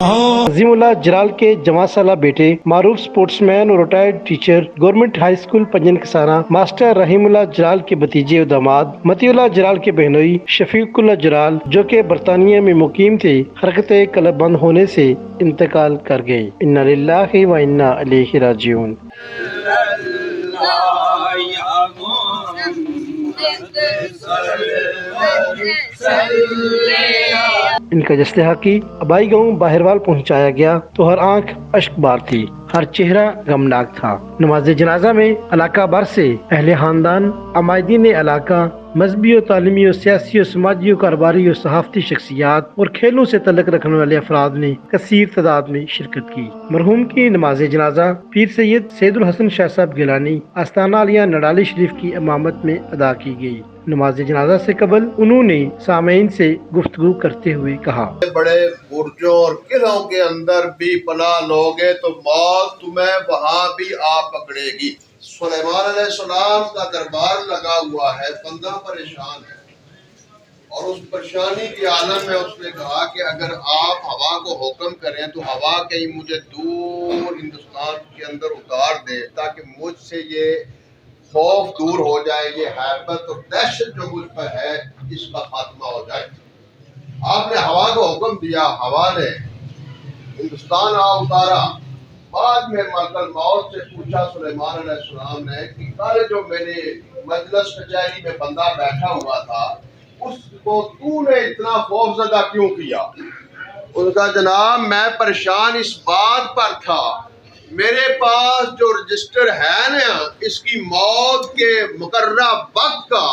عظیم اللہ جلال کے جماع سالہ بیٹے معروف سپورٹس مین اور retired teacher government high school پنجن کسانہ ماسٹر رحیم اللہ جلال کے بھتیجے اور داماد متی اللہ جلال کے بہنوئی شفیق اللہ جلال جو کہ برطانیہ میں مقیم تھے حرکت قلب بند ہونے سے انتقال کر گئے۔ انا للہ و انا الیہ راجعون۔ ان کا جسد حقی آبائی گاؤں باہروال پہنچایا گیا تو ہر آنکھ اشک بار تھی، ہر چہرہ غمناک تھا۔ نماز جنازہ میں علاقہ بھر سے اہل خاندان، عمائدین علاقہ، مذہبی و تعلیمی و سیاسی و سماجی و کاروباری و صحافتی شخصیات اور کھیلوں سے تعلق رکھنے والے افراد نے کثیر تعداد میں شرکت کی۔ مرحوم کی نماز جنازہ پیر سید سید الحسن شاہ صاحب گیلانی آستانہ عالیہ نڈالی شریف کی امامت میں ادا کی گئی۔ نماز جنازہ سے قبل انہوں نے سامعین سے گفتگو کرتے ہوئے کہا، بڑے برجوں اور قلعوں کے اندر بھی پناہ لوگے تو موت تمہیں وہاں بھی آ پکڑے گی۔ سلیمان علیہ السلام کا دربار لگا ہوا ہے، بندہ پریشان ہے، اور اس پریشانی کے عالم میں اس نے کہا کہ اگر آپ ہوا کو حکم کریں تو ہوا کہیں مجھے دور ہندوستان کے اندر اتار دے تاکہ مجھ سے یہ خوف دور ہو جائے، یہ حیبت اور دہشت جو مجھ پر ہے اس کا خاتمہ ہو جائے۔ آپ نے ہوا کو حکم دیا، ہوا نے ہندوستان آ اتارا۔ بعد میں ملک الموت سے پوچھا سلیمان علیہ السلام نے کہ کل جو میرے مجلس کچہری میں بندہ بیٹھا ہوا تھا اس کو تو نے اتنا خوف زدہ کیوں کیا؟ ان کا جناب میں پریشان اس بات پر تھا، میرے پاس جو رجسٹر ہے نا اس کی موت کے مقررہ وقت کا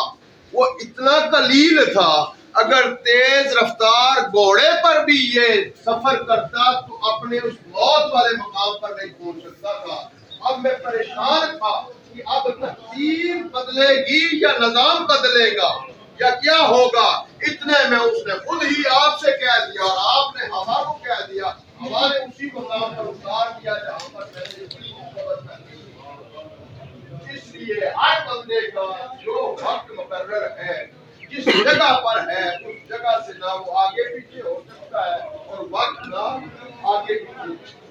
وہ اتنا قلیل تھا، اگر تیز رفتار گھوڑے پر بھی یہ سفر کرتا تو اپنے اس موت والے مقام پر نہیں پہنچ سکتا تھا۔ اب میں پریشان تھا کہ اب تقدیر بدلے گی یا نظام بدلے گا یا کیا ہوگا۔ اتنے میں اس نے خود ہی آپ سے کہہ دیا اور آپ نے ہوا کو کہہ دیا، ہوا نے اسی مقام پر اتار دیا جہاں پر میں نے اپنی محبت کرنی۔ اس لیے ہر بندے کا جو وقت مقرر ہے، جس جگہ پر ہے اس جگہ سے نہ وہ آگے پیچھے ہو سکتا ہے اور وقت نہ آگے پیچھے۔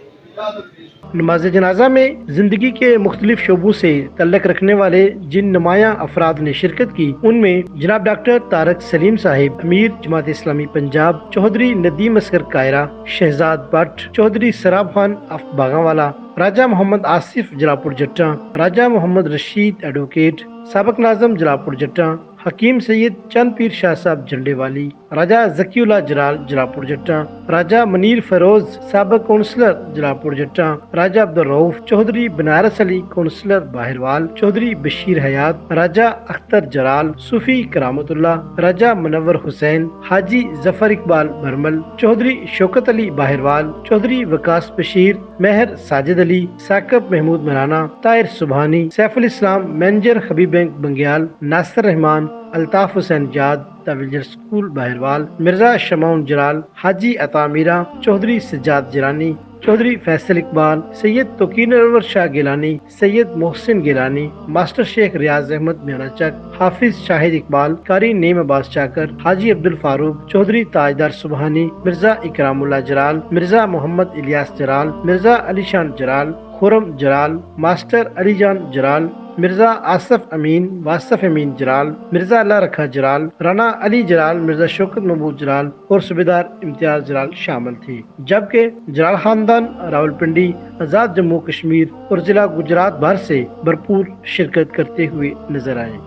نماز جنازہ میں زندگی کے مختلف شعبوں سے تعلق رکھنے والے جن نمایاں افراد نے شرکت کی ان میں جناب ڈاکٹر طارق سلیم صاحب امیر جماعت اسلامی پنجاب، چودھری ندیم اصغر کائرہ، شہزاد بٹ، چودھری سراب خان آف باغاوالا، راجہ محمد آصف جلاپور جٹاں، راجہ محمد رشید ایڈوکیٹ، سابق ناظم جلاپور جٹاں، حکیم سید چند پیر شاہ صاحب جھنڈے والی، راجہ ذکی اللہ جلال جلاپور جٹاں، راجہ منیر فیروز سابق کونسلر جلاپور جٹاں، راجہ عبدالرؤف چودھری بنارس علی کونسلر باہروال، چودھری بشیر حیات، راجہ اختر جلال صوفی کرامت اللہ، راجہ منور حسین، حاجی ظفر اقبال برمل، چودھری شوکت علی باہروال، چودھری وکاس بشیر، مہر ساجد علی، ثاقب محمود مولانا، طاہر سبحانی، سیف الاسلام مینیجر حبیب بینک بنگیال، ناصر رحمان، الطاف حسین جاد تاویلر سکول باہروال، مرزا شمعون جلال، حاجی عطا میرا، چودھری سجاد جیلانی، چودھری فیصل اقبال، سید توقیر انور شاہ گیلانی، سید محسن گیلانی، ماسٹر شیخ ریاض احمد میاں چک، حافظ شاہد اقبال، قاری نعیم عباس چاکر، حاجی عبدالفاروق، چودھری تاجدار سبحانی، مرزا اکرام اللہ جلال، مرزا محمد الیاس جلال، مرزا علی شان جلال، خرم جلال، ماسٹر علی جان جلال، مرزا آصف امین، واصف امین جلال، مرزا اللہ رکھا جلال، رانا علی جلال، مرزا شوکت محمود جلال اور صوبیدار امتیاز جلال شامل تھے، جبکہ جلال خاندان راولپنڈی، آزاد جموں کشمیر اور ضلع گجرات بھر سے بھرپور شرکت کرتے ہوئے نظر آئے۔